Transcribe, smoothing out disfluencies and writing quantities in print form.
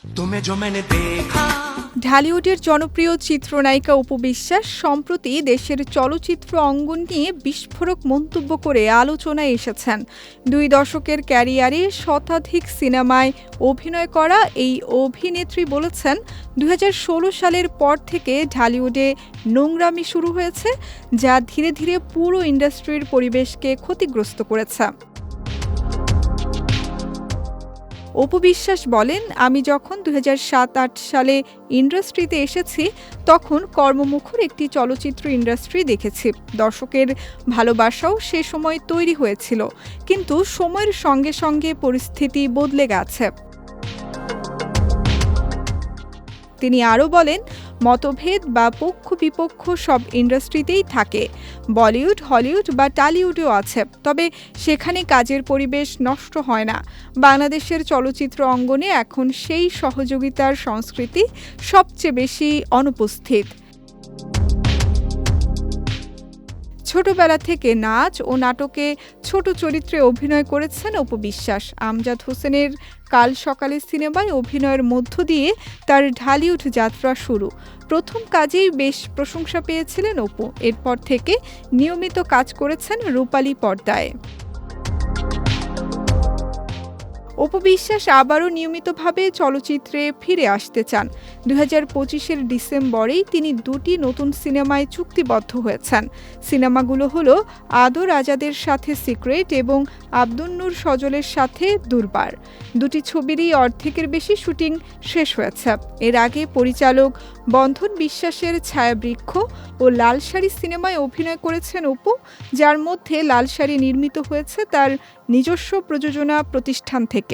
तुम्हें जो मैंने देखा। ঢালিউডের জনপ্রিয় চিত্রনায়িকা অপু বিশ্বাস সম্প্রতি দেশের চলচ্চিত্র অঙ্গন নিয়ে বিস্ফোরক মন্তব্য করে আলোচনায় এসেছেন। 2 দশকের ক্যারিয়ারে শতাধিক সিনেমায় অভিনয় করা এই অভিনেত্রী বলেছেন, 2016 সালের পর থেকে ঢালিউডে নোংরামি শুরু হয়েছে, যা ধীরে ধীরে পুরো ইন্ডাস্ট্রির পরিবেশকে ক্ষতিগ্রস্ত করেছে। অপু বিশ্বাস বলেন, আমি যখন 2007-08 সালে ইন্ডাস্ট্রিতে এসেছি তখন কর্মমুখর একটি চলচ্চিত্র ইন্ডাস্ট্রি দেখেছি। দর্শকের ভালোবাসাও সে সময় তৈরি হয়েছিল, কিন্তু সময়ের সঙ্গে সঙ্গে পরিস্থিতি বদলে গেছে। তিনি আরও বলেন, মতভেদ বা পক্ষ বিপক্ষ সব ইন্ডাস্ট্রিতেই থাকে, বলিউড, হলিউড বা টালিউডেও আছে, তবে সেখানে কাজের পরিবেশ নষ্ট হয় না। বাংলাদেশের চলচ্চিত্র অঙ্গনে এখন সেই সহযোগিতার সংস্কৃতি সবচেয়ে বেশি অনুপস্থিত। ছোটবেলা থেকে নাচ ও নাটকে ছোট চরিত্রে অভিনয় করেছেন অপু বিশ্বাস। আমজাদ হোসেনের কাল সকালে সিনেমায় অভিনয়ের মধ্য দিয়ে তার ঢালিউড যাত্রা শুরু। প্রথম কাজেই বেশ প্রশংসা পেয়েছিলেন অপু। এরপর থেকে নিয়মিত কাজ করেছেন রূপালী পর্দায়। অপু বিশ্বাস আবারও নিয়মিতভাবে চলচ্চিত্রে ফিরে আসতে চান। 2025-এর ডিসেম্বরেই তিনি 2টি নতুন সিনেমায় চুক্তিবদ্ধ হয়েছেন। সিনেমাগুলো হলো আদর আজাদের সাথে সিক্রেট এবং আব্দুন নূর সজলের সাথে দুর্বার। 2টি ছবিরই অর্ধেকের বেশি শুটিং শেষ হয়েছে। এর আগে পরিচালক বন্ধন বিশ্বাসের ছায়াবৃক্ষ ও লাল শাড়ি সিনেমায় অভিনয় করেছেন অপু, যার মধ্যে লাল শাড়ি নির্মিত হয়েছে তার নিজস্ব প্রযোজনা প্রতিষ্ঠান থেকে।